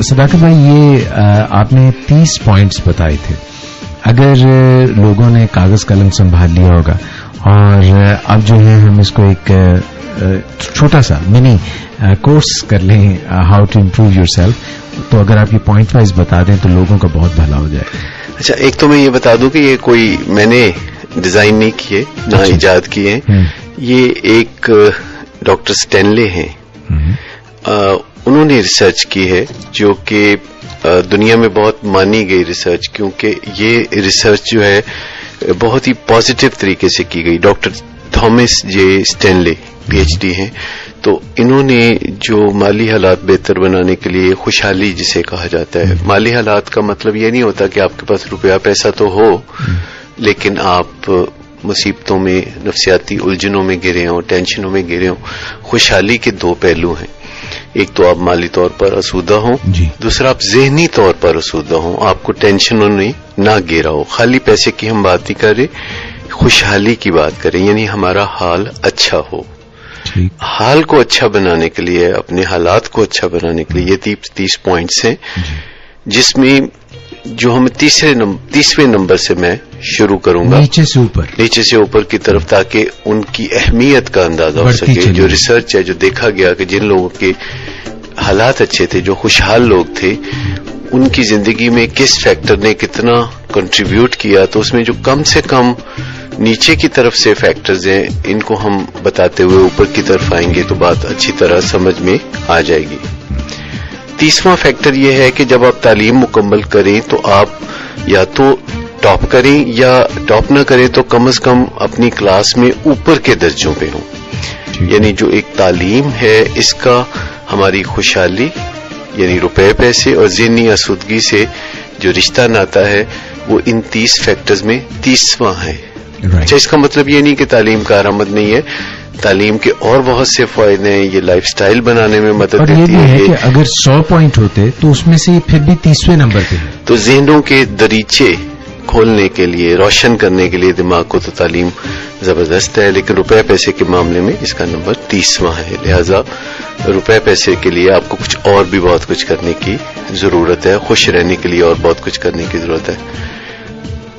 صداقت بھائی یہ آپ نے 30 پوائنٹس بتائے تھے. اگر لوگوں نے کاغذ قلم سنبھال لیا ہوگا اور اب جو ہے ہم اس کو ایک چھوٹا سا منی کورس کر لیں how to improve yourself, تو اگر آپ یہ پوائنٹ وائز بتا دیں تو لوگوں کا بہت بھلا ہو جائے. اچھا, ایک تو میں یہ بتا دوں کہ یہ کوئی میں نے ڈیزائن نہیں کیے نہ ایجاد کیے, یہ ایک ڈاکٹر اسٹینلے ہیں, انہوں نے ریسرچ کی ہے جو کہ دنیا میں بہت مانی گئی ریسرچ, کیونکہ یہ ریسرچ جو ہے بہت ہی پازیٹو طریقے سے کی گئی. ڈاکٹر تھامس جے اسٹینلے پی ایچ ڈی ہیں, تو انہوں نے جو مالی حالات بہتر بنانے کے لیے خوشحالی جسے کہا جاتا ہے, مالی حالات کا مطلب یہ نہیں ہوتا کہ آپ کے پاس روپیہ پیسہ تو ہو لیکن آپ مصیبتوں میں نفسیاتی الجھنوں میں گرے ہوں, ٹینشنوں میں گرے ہوں. خوشحالی کے دو پہلو ہیں, ایک تو آپ مالی طور پر آسودہ ہوں, دوسرا آپ ذہنی طور پر آسودہ ہوں, آپ کو ٹینشنوں نے نہ گھیرا ہو. خالی پیسے کی ہم بات نہیں کر رہے, خوشحالی کی بات کریں, یعنی ہمارا حال اچھا ہو. حال کو اچھا بنانے کے لیے, اپنے حالات کو اچھا بنانے کے لیے یہ 30 پوائنٹس ہیں, جس میں جو ہم تیسویں نمبر سے میں شروع کروں گا, نیچے سے اوپر کی طرف, تاکہ ان کی اہمیت کا اندازہ ہو سکے. جو ریسرچ ہے, جو دیکھا گیا کہ جن لوگوں کے حالات اچھے تھے, جو خوشحال لوگ تھے, ان کی زندگی میں کس فیکٹر نے کتنا کنٹریبیوٹ کیا, تو اس میں جو کم سے کم نیچے کی طرف سے فیکٹرز ہیں, ان کو ہم بتاتے ہوئے اوپر کی طرف آئیں گے تو بات اچھی طرح سمجھ میں آ جائے گی. 30واں فیکٹر یہ ہے کہ جب آپ تعلیم مکمل کریں تو آپ یا تو ٹاپ کریں یا ٹاپ نہ کریں تو کم از کم اپنی کلاس میں اوپر کے درجوں پہ ہوں. یعنی جو ایک تعلیم ہے, اس کا ہماری خوشحالی یعنی روپے پیسے اور ذہنی آسودگی سے جو رشتہ ناتا ہے وہ ان 30 فیکٹرز میں 30واں ہے. اچھا, اس کا مطلب یہ نہیں کہ تعلیم کارآمد نہیں ہے, تعلیم کے اور بہت سے فائدے ہیں. یہ لائف سٹائل بنانے میں مدد دیتی ہے. کہ اگر 100 پوائنٹ ہوتے تو اس میں سے پھر بھی 30ویں نمبر پہ ہے. تو ذہنوں کے دریچے کھولنے کے لیے, روشن کرنے کے لیے دماغ کو تو تعلیم زبردست ہے, لیکن روپے پیسے کے معاملے میں اس کا نمبر 30واں ہے. لہذا روپے پیسے کے لیے آپ کو کچھ اور بھی بہت کچھ کرنے کی ضرورت ہے, خوش رہنے کے لیے اور بہت کچھ کرنے کی ضرورت ہے.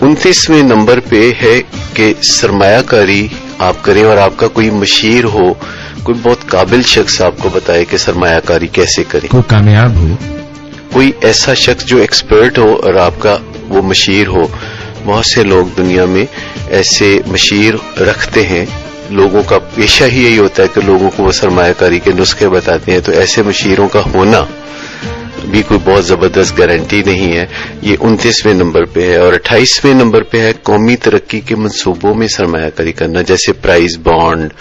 29ویں نمبر پہ ہے کہ سرمایہ کاری آپ کریں, اور آپ کا کوئی مشیر ہو, کوئی بہت قابل شخص آپ کو بتائے کہ سرمایہ کاری کیسے کریں, کوئی کامیاب ہو, کوئی ایسا شخص جو ایکسپرٹ ہو اور آپ کا وہ مشیر ہو. بہت سے لوگ دنیا میں ایسے مشیر رکھتے ہیں, لوگوں کا پیشہ ہی یہی ہوتا ہے کہ لوگوں کو وہ سرمایہ کاری کے نسخے بتاتے ہیں, تو ایسے مشیروں کا ہونا بھی کوئی بہت زبردست گارنٹی نہیں ہے. یہ 29ویں نمبر پہ ہے. اور 28ویں نمبر پہ ہے قومی ترقی کے منصوبوں میں سرمایہ کاری کرنا, جیسے پرائز بانڈ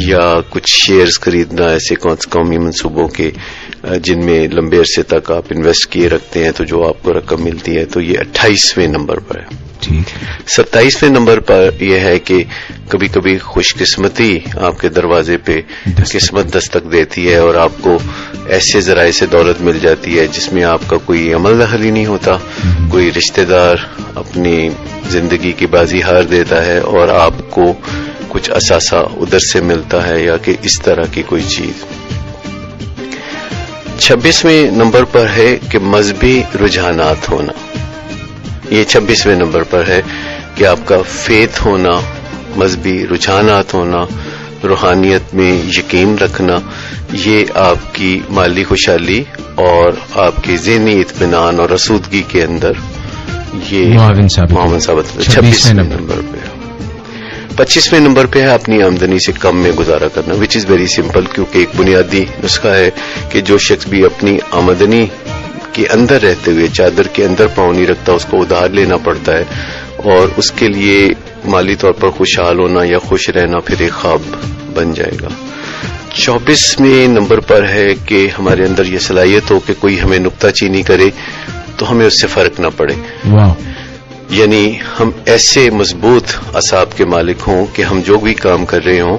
یا کچھ شیئرز خریدنا, ایسے قومی منصوبوں کے جن میں لمبے عرصے تک آپ انویسٹ کیے رکھتے ہیں تو جو آپ کو رقم ملتی ہے. تو یہ 28ویں نمبر پر ہے. 27ویں نمبر پر یہ ہے کہ کبھی کبھی خوش قسمتی آپ کے دروازے پہ قسمت دستک دیتی ہے اور آپ کو ایسے ذرائع سے دولت مل جاتی ہے جس میں آپ کا کوئی عمل دخل ہی نہیں ہوتا, کوئی رشتہ دار اپنی زندگی کی بازی ہار دیتا ہے اور آپ کو کچھ اثاثہ ادھر سے ملتا ہے یا کہ اس طرح کی کوئی چیز. 26ویں نمبر پر ہے کہ مذہبی رجحانات ہونا. یہ 26ویں نمبر پر ہے کہ آپ کا فیتھ ہونا, مذہبی رجحانات ہونا, روحانیت میں یقین رکھنا, یہ آپ کی مالی خوشحالی اور آپ کی ذہنی اطمینان اور آسودگی کے اندر یہ معاون ثابت. 26ویں نمبر پہ. 25ویں نمبر پہ ہے اپنی آمدنی سے کم میں گزارا کرنا, وچ از ویری سمپل, کیونکہ ایک بنیادی نسخہ ہے کہ جو شخص بھی اپنی آمدنی کے اندر رہتے ہوئے چادر کے اندر پاؤں نہیں رکھتا, اس کو ادھار لینا پڑتا ہے, اور اس کے لیے مالی طور پر خوشحال ہونا یا خوش رہنا پھر ایک خواب بن جائے گا. 24ویں نمبر پر ہے کہ ہمارے اندر یہ صلاحیت ہو کہ کوئی ہمیں نکتہ چینی کرے تو ہمیں اس سے فرق نہ پڑے. یعنی ہم ایسے مضبوط اعصاب کے مالک ہوں کہ ہم جو بھی کام کر رہے ہوں,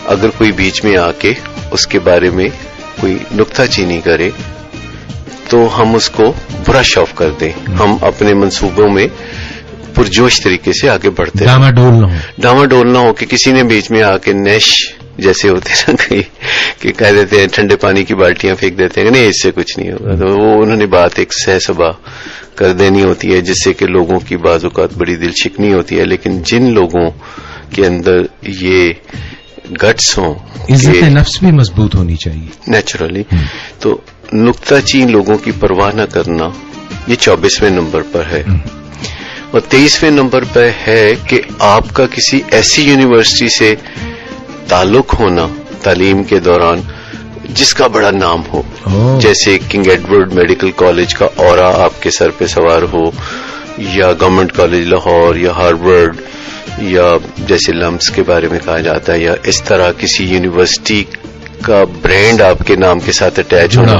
اگر کوئی بیچ میں آ کے اس کے بارے میں کوئی نکتہ چینی کرے تو ہم اس کو برش آف کر دیں, ہم اپنے منصوبوں میں پرجوش طریقے سے آگے بڑھتے ہیں. ڈاما ڈول نہ ہو کہ کسی نے بیچ میں آ کے نیش جیسے ہوتے ہیں نا کہیں کہ کہہ دیتے ہیں ٹھنڈے پانی کی بالٹیاں پھینک دیتے ہیں کہ نہیں اس سے کچھ نہیں ہوگا, تو وہ انہوں نے بات ایک سہ سبا کر دینی ہوتی ہے جس سے کہ لوگوں کی بعض اوقات بڑی دل شکنی ہوتی ہے. لیکن جن لوگوں کے اندر یہ گٹس ہوں, عزت نفس بھی مضبوط ہونی چاہیے نیچرلی, تو نکتہ چین لوگوں کی پرواہ نہ کرنا, یہ 24ویں نمبر پر ہے. اور 23ویں نمبر پر ہے کہ آپ کا کسی ایسی یونیورسٹی سے تعلق ہونا تعلیم کے دوران جس کا بڑا نام ہو, جیسے کنگ ایڈورڈ میڈیکل کالج کا اورا آپ کے سر پہ سوار ہو, یا گورنمنٹ کالج لاہور, یا ہارورڈ, یا جیسے لمس کے بارے میں کہا جاتا ہے, یا اس طرح کسی یونیورسٹی کا برانڈ آپ کے نام کے ساتھ اٹیچ ہونا,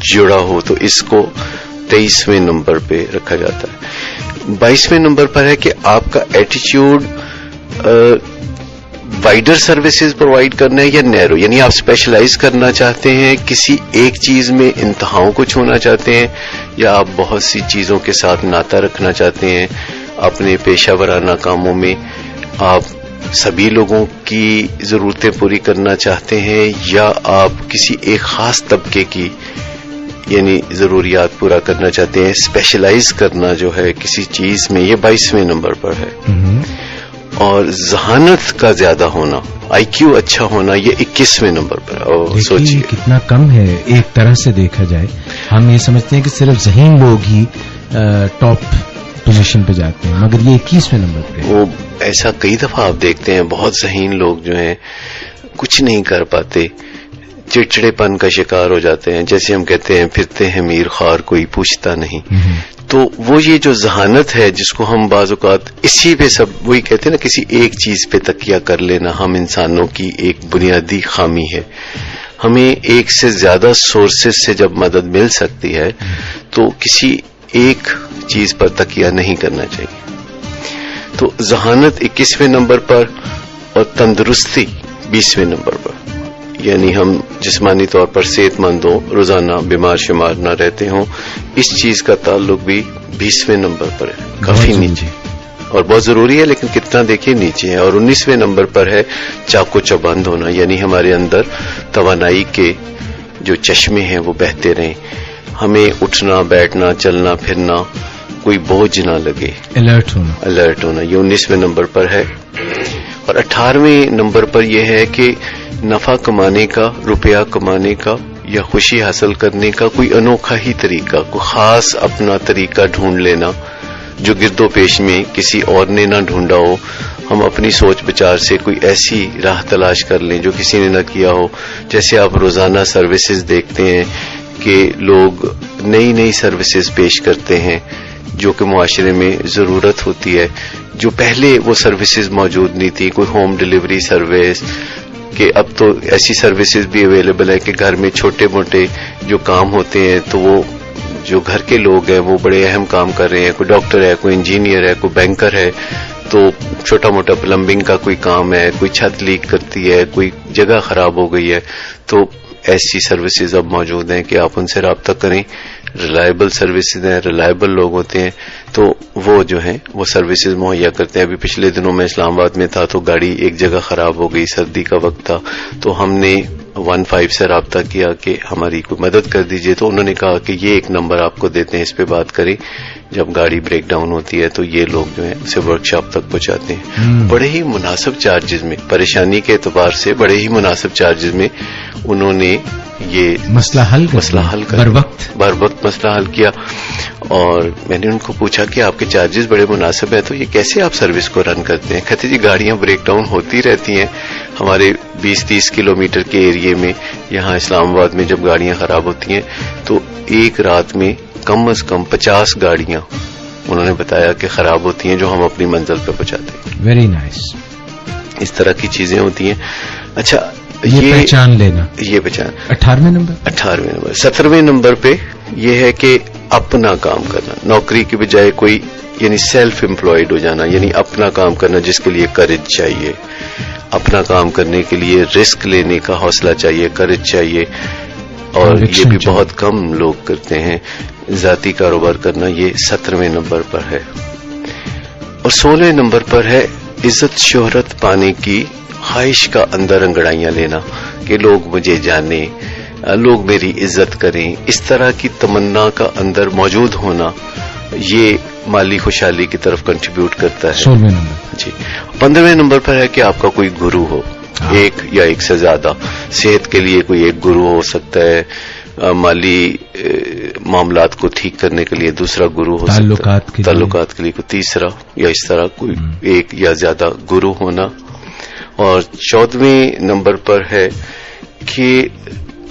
جڑا ہو, تو اس کو 23ویں نمبر پہ رکھا جاتا ہے. 22ویں نمبر پر ہے کہ آپ کا ایٹیچیوڈ وائڈر سروسز پرووائڈ کرنا ہے یا نیرو, یعنی آپ اسپیشلائز کرنا چاہتے ہیں کسی ایک چیز میں, انتہاؤں کو چھونا چاہتے ہیں, یا آپ بہت سی چیزوں کے ساتھ ناطہ رکھنا چاہتے ہیں اپنے پیشہ ورانہ کاموں میں, آپ سبھی لوگوں کی ضرورتیں پوری کرنا چاہتے ہیں, یا آپ کسی ایک خاص طبقے کی یعنی ضروریات پورا کرنا چاہتے ہیں. اسپیشلائز کرنا جو ہے کسی چیز میں, یہ 22ویں نمبر پر ہے. اور ذہانت کا زیادہ ہونا, آئی کیو اچھا ہونا, یہ 21ویں نمبر پر ہے. سوچیے کتنا کم ہے. ایک طرح سے دیکھا جائے ہم یہ سمجھتے ہیں کہ صرف ذہین لوگ ہی ٹاپ پوزیشن پہ جاتے ہیں, مگر یہ 21ویں نمبر پہ. وہ ایسا کئی دفعہ آپ دیکھتے ہیں, بہت ذہین لوگ جو ہیں کچھ نہیں کر پاتے, چڑچڑے پن کا شکار ہو جاتے ہیں. جیسے ہم کہتے ہیں پھرتے ہیں میر خوار کوئی پوچھتا نہیں. تو وہ یہ جو ذہانت ہے جس کو ہم بعض اوقات اسی پہ سب وہی کہتے ہیں نا, کسی ایک چیز پہ تکیہ کر لینا ہم انسانوں کی ایک بنیادی خامی ہے. ہمیں ایک سے زیادہ سورسز سے جب مدد مل سکتی ہے تو کسی ایک چیز پر تکیہ نہیں کرنا چاہیے. تو ذہانت 21ویں نمبر پر اور تندرستی 20ویں نمبر پر, یعنی ہم جسمانی طور پر صحت مند ہوں, روزانہ بیمار شمار نہ رہتے ہوں, اس چیز کا تعلق بھی 20ویں نمبر پر ہے, کافی نیچے اور بہت ضروری ہے, لیکن کتنا دیکھیے نیچے ہے. اور 19ویں نمبر پر ہے چاق و چوبند ہونا, یعنی ہمارے اندر توانائی کے جو چشمے ہیں وہ بہتے رہیں, ہمیں اٹھنا بیٹھنا چلنا پھرنا کوئی بوجھ نہ لگے, الرٹ ہونا, یہ 19ویں نمبر پر ہے. اور 18ویں نمبر پر یہ ہے کہ نفع کمانے کا, روپیہ کمانے کا یا خوشی حاصل کرنے کا کوئی انوکھا ہی طریقہ, کوئی خاص اپنا طریقہ ڈھونڈ لینا جو گرد و پیش میں کسی اور نے نہ ڈھونڈا ہو. ہم اپنی سوچ بچار سے کوئی ایسی راہ تلاش کر لیں جو کسی نے نہ کیا ہو. جیسے آپ روزانہ سروسز دیکھتے ہیں کہ لوگ نئی نئی سروسز پیش کرتے ہیں جو کہ معاشرے میں ضرورت ہوتی ہے, جو پہلے وہ سروسز موجود نہیں تھی. کوئی ہوم ڈلیوری سروس, کہ اب تو ایسی سروسز بھی اویلیبل ہے کہ گھر میں چھوٹے موٹے جو کام ہوتے ہیں تو وہ جو گھر کے لوگ ہیں وہ بڑے اہم کام کر رہے ہیں. کوئی ڈاکٹر ہے, کوئی انجینئر ہے, کوئی بینکر ہے, تو چھوٹا موٹا پلمبنگ کا کوئی کام ہے, کوئی چھت لیک کرتی ہے, کوئی جگہ خراب ہو گئی ہے, تو ایسی سروسز اب موجود ہیں کہ آپ ان سے رابطہ کریں. ریلائبل سروسز ہیں, ریلائبل لوگ ہوتے ہیں, تو وہ جو ہیں وہ سروسز مہیا کرتے ہیں. ابھی پچھلے دنوں میں اسلام آباد میں تھا تو گاڑی ایک جگہ خراب ہو گئی, سردی کا وقت تھا, تو ہم نے 15 سے رابطہ کیا کہ ہماری کوئی مدد کر دیجئے. تو انہوں نے کہا کہ یہ ایک نمبر آپ کو دیتے ہیں, اس پہ بات کریں, جب گاڑی بریک ڈاؤن ہوتی ہے تو یہ لوگ جو ہیں اسے ورک شاپ تک پہنچاتے ہیں. بڑے ہی مناسب چارجز میں, پریشانی کے اعتبار سے بڑے ہی مناسب چارجز میں انہوں نے یہ مسئلہ حل کر بر وقت مسئلہ حل کیا. اور میں نے ان کو پوچھا کہ آپ کے چارجز بڑے مناسب ہیں تو یہ کیسے آپ سروس کو رن کرتے ہیں؟ کہتے جی گاڑیاں بریک ڈاؤن ہوتی رہتی ہیں ہمارے 20-30 کلومیٹر کے ایریے میں. یہاں اسلام آباد میں جب گاڑیاں خراب ہوتی ہیں تو ایک رات میں کم از کم 50 گاڑیاں انہوں نے بتایا کہ خراب ہوتی ہیں جو ہم اپنی منزل پہ پہنچاتے ہیں. Very nice. اس طرح کی چیزیں ہوتی ہیں. اچھا یہ پہچان لینا, یہ پہچان. 18ویں نمبر. 17ویں نمبر پہ یہ ہے کہ اپنا کام کرنا, نوکری کی بجائے کوئی یعنی سیلف امپلائڈ ہو جانا, یعنی اپنا کام کرنا جس کے لیے کرج چاہیے, اپنا کام کرنے کے لیے رسک لینے کا حوصلہ چاہیے, کرج چاہیے. اور یہ بھی بہت کم لوگ کرتے ہیں. ذاتی کاروبار کرنا, یہ 17ویں نمبر پر ہے. اور 16ویں نمبر پر ہے عزت شہرت پانے کی خواہش کا اندر انگڑائیاں لینا کہ لوگ مجھے جانیں، لوگ میری عزت کریں، اس طرح کی تمنا کا اندر موجود ہونا، یہ مالی خوشحالی کی طرف کنٹریبیوٹ کرتا ہے. 16ویں نمبر. جی. 15ویں نمبر پر ہے کہ آپ کا کوئی گرو ہو، ایک یا ایک سے زیادہ. صحت کے لیے کوئی ایک گرو ہو سکتا ہے، مالی معاملات کو ٹھیک کرنے کے لیے دوسرا گرو ہو سکتا ہے، تعلقات کے لیے کوئی تیسرا، یا اس طرح کوئی ایک یا زیادہ گرو ہونا. اور 14ویں نمبر پر ہے کہ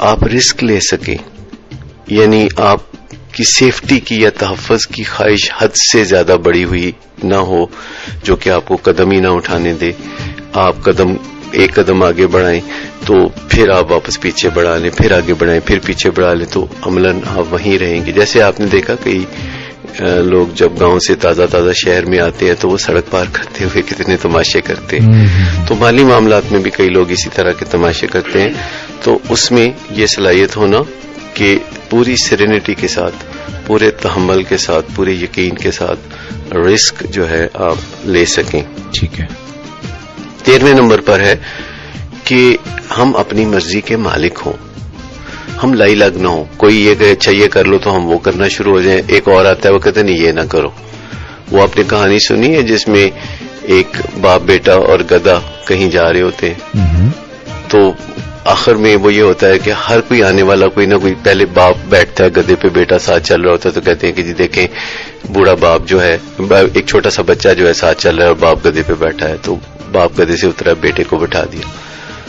آپ رسک لے سکیں، یعنی آپ کی سیفٹی کی یا تحفظ کی خواہش حد سے زیادہ بڑی ہوئی نہ ہو جو کہ آپ کو قدم ہی نہ اٹھانے دے. آپ ایک قدم آگے بڑھائیں تو پھر آپ واپس پیچھے بڑھا لیں، پھر آگے بڑھائیں، پھر پیچھے بڑھا لیں، تو عملاً آپ وہیں رہیں گے. جیسے آپ نے دیکھا کئی لوگ جب گاؤں سے تازہ شہر میں آتے ہیں تو وہ سڑک پار کرتے ہوئے کتنے تماشے کرتے ہیں. تو مالی معاملات میں بھی کئی لوگ اسی طرح کے تماشے کرتے ہیں. تو اس میں یہ صلاحیت ہونا کہ پوری سیرینٹی کے ساتھ، پورے تحمل کے ساتھ، پورے یقین کے ساتھ رسک جو ہے آپ لے سکیں. ٹھیک ہے. 13ویں نمبر پر ہے کہ ہم اپنی مرضی کے مالک ہوں، ہم لائی لگ نہ ہوں. کوئی یہ کہ اچھا یہ کر لو تو ہم وہ کرنا شروع ہو جائیں. ایک اور آتا ہے وہ کہتے نہیں یہ نہ کرو. وہ آپ نے کہانی سنی ہے جس میں ایک باپ بیٹا اور گدھا کہیں جا رہے ہوتے ہیں، تو آخر میں وہ یہ ہوتا ہے کہ ہر کوئی آنے والا کوئی نہ کوئی، پہلے باپ بیٹھتا ہے گدھے پہ، بیٹا ساتھ چل رہا ہوتا ہے، تو کہتے ہیں کہ جی دیکھیں بوڑھا باپ جو ہے، ایک چھوٹا سا بچہ جو ہے ساتھ چل رہا ہے اور باپ گدھے پہ بیٹھا ہے. تو باپ گدھے سے اترا، بیٹے کو بٹھا دیا،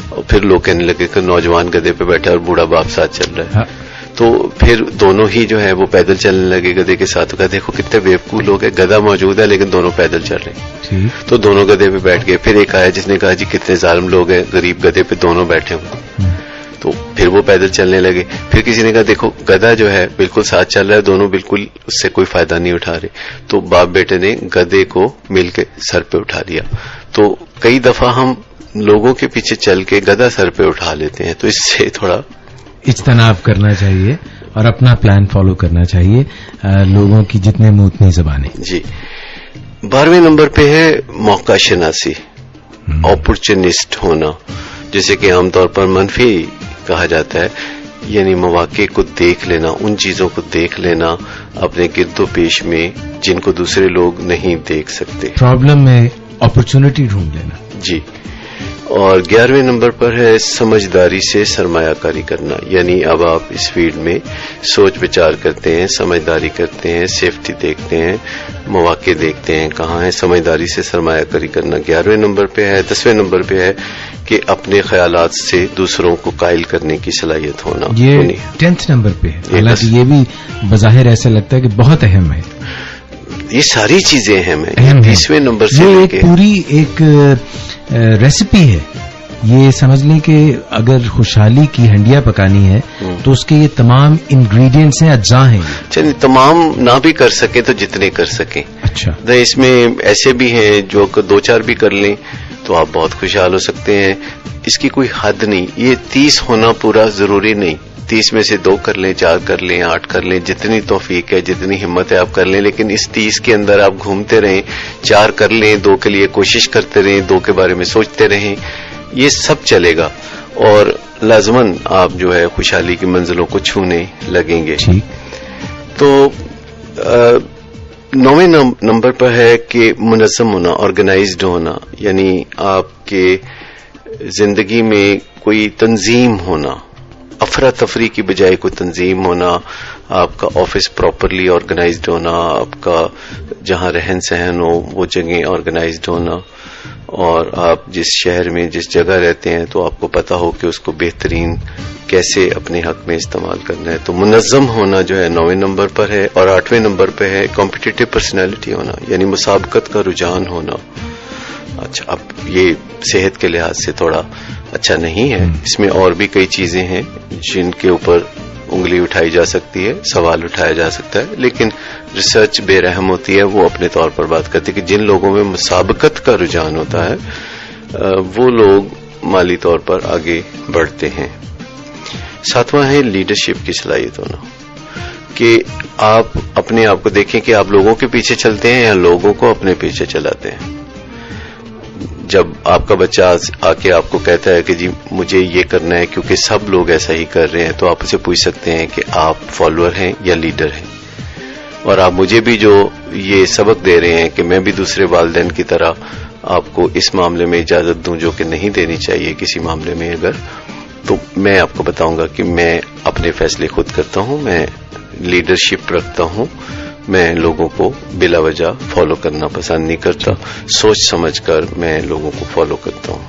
اور پھر لوگ کہنے لگے کہ نوجوان گدھے پہ بیٹھا اور بوڑھا باپ ساتھ چل رہا ہے. تو پھر دونوں ہی جو ہے وہ پیدل چلنے لگے گدھے کے ساتھ. تو دیکھو کتنے بیوقوف لوگ ہیں، گدھا موجود ہے لیکن دونوں پیدل چل رہے ہیں. تو دونوں گدھے پہ بیٹھ گئے. پھر ایک آیا جس نے کہا جی کتنے ظالم لوگ ہیں، غریب گدھے پہ دونوں بیٹھے ہوں. تو پھر وہ پیدل چلنے لگے. پھر کسی نے کہا دیکھو گدھا جو ہے بالکل ساتھ چل رہا ہے، دونوں بالکل اس سے کوئی فائدہ نہیں اٹھا رہے. تو باپ بیٹے نے گدھے کو مل کے سر پہ اٹھا لیا. تو کئی دفعہ ہم لوگوں کے پیچھے چل کے گدھا سر پہ اٹھا لیتے ہیں. تو اس سے تھوڑا اجتناب کرنا چاہیے اور اپنا پلان فالو کرنا چاہیے. لوگوں کی جتنے منہ اتنی زبانیں. جی. 12ویں نمبر پہ ہے موقع شناسی، اپرچونسٹ ہونا، جسے کہ عام طور پر منفی کہا جاتا ہے. یعنی مواقع کو دیکھ لینا، ان چیزوں کو دیکھ لینا اپنے گرد و پیش میں جن کو دوسرے لوگ نہیں دیکھ سکتے. پرابلم میں اپرچونٹی ڈھونڈ لینا. جی. اور 11ویں نمبر پر ہے سمجھداری سے سرمایہ کاری کرنا. یعنی اب آپ اس فیلڈ میں سوچ بچار کرتے ہیں، سمجھداری کرتے ہیں، سیفٹی دیکھتے ہیں، مواقع دیکھتے ہیں کہاں ہے. سمجھداری سے سرمایہ کاری کرنا 11ویں نمبر پہ ہے. 10ویں نمبر پہ ہے کہ اپنے خیالات سے دوسروں کو قائل کرنے کی صلاحیت ہونا. یہ 10th نمبر پہ ہے. حالانکہ یہ بھی بظاہر ایسا لگتا ہے کہ بہت اہم ہے. یہ ساری چیزیں اہم ہیں. 20ویں نمبر سے یہ ایک پوری ایک ریسیپی ہے. یہ سمجھ لیں کہ اگر خوشحالی کی ہنڈیا پکانی ہے تو اس کے یہ تمام انگریڈینٹس ہیں، اجزاء ہیں. چلیے تمام نہ بھی کر سکیں تو جتنے کر سکیں. اچھا. اس میں ایسے بھی ہیں جو 2-4 بھی کر لیں تو آپ بہت خوشحال ہو سکتے ہیں. اس کی کوئی حد نہیں. یہ 30 ہونا پورا ضروری نہیں. 30 میں سے 2 کر لیں، 4 کر لیں، 8 کر لیں، جتنی توفیق ہے، جتنی ہمت ہے آپ کر لیں. لیکن اس 30 کے اندر آپ گھومتے رہیں، 4 کر لیں، 2 کے لیے کوشش کرتے رہیں، 2 کے بارے میں سوچتے رہیں، یہ سب چلے گا اور لازماً آپ جو ہے خوشحالی کی منزلوں کو چھونے لگیں گے. تو 9ویں نمبر پر ہے کہ منظم ہونا، آرگنائزڈ ہونا. یعنی آپ کے زندگی میں کوئی تنظیم ہونا، افراتفری کی بجائے کوئی تنظیم ہونا، آپ کا آفس پراپرلی آرگنائزڈ ہونا، آپ کا جہاں رہن سہن ہو وہ جگہ آرگنائزڈ ہونا، اور آپ جس شہر میں جس جگہ رہتے ہیں تو آپ کو پتا ہو کہ اس کو بہترین کیسے اپنے حق میں استعمال کرنا ہے. تو منظم ہونا جو ہے 9ویں نمبر پر ہے. اور 8ویں نمبر پہ ہے کمپٹیٹیو پرسنالٹی ہونا، یعنی مسابقت کا رجحان ہونا. اچھا، اب یہ صحت کے لحاظ سے تھوڑا اچھا نہیں ہے. اس میں اور بھی کئی چیزیں ہیں جن کے اوپر انگلی اٹھائی جا سکتی ہے، سوال اٹھایا جا سکتا ہے، لیکن ریسرچ بے رحم ہوتی ہے. وہ اپنے طور پر بات کرتی ہے کہ جن لوگوں میں مسابقت کا رجحان ہوتا ہے وہ لوگ مالی طور پر آگے بڑھتے ہیں. 7واں ہے لیڈرشپ کی صلاحیت ہونا، کہ آپ اپنے آپ کو دیکھیں کہ آپ لوگوں کے پیچھے چلتے ہیں یا لوگوں کو اپنے پیچھے چلاتے ہیں. جب آپ کا بچہ آ کے آپ کو کہتا ہے کہ جی مجھے یہ کرنا ہے کیونکہ سب لوگ ایسا ہی کر رہے ہیں، تو آپ اسے پوچھ سکتے ہیں کہ آپ فالوور ہیں یا لیڈر ہیں. اور آپ مجھے بھی جو یہ سبق دے رہے ہیں کہ میں بھی دوسرے والدین کی طرح آپ کو اس معاملے میں اجازت دوں جو کہ نہیں دینی چاہیے کسی معاملے میں اگر، تو میں آپ کو بتاؤں گا کہ میں اپنے فیصلے خود کرتا ہوں، میں لیڈرشپ رکھتا ہوں، میں لوگوں کو بلا وجہ فالو کرنا پسند نہیں کرتا، سوچ سمجھ کر میں لوگوں کو فالو کرتا ہوں.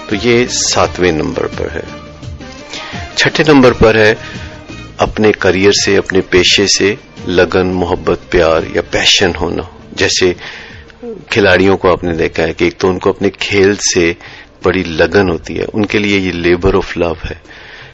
تو یہ 7ویں نمبر پر ہے. 6 نمبر پر ہے اپنے کریئر سے، اپنے پیشے سے لگن، محبت، پیار یا پیشن ہونا. جیسے کھلاڑیوں کو آپ نے دیکھا ہے کہ ایک تو ان کو اپنے کھیل سے بڑی لگن ہوتی ہے، ان کے لیے یہ لیبر آف لو ہے.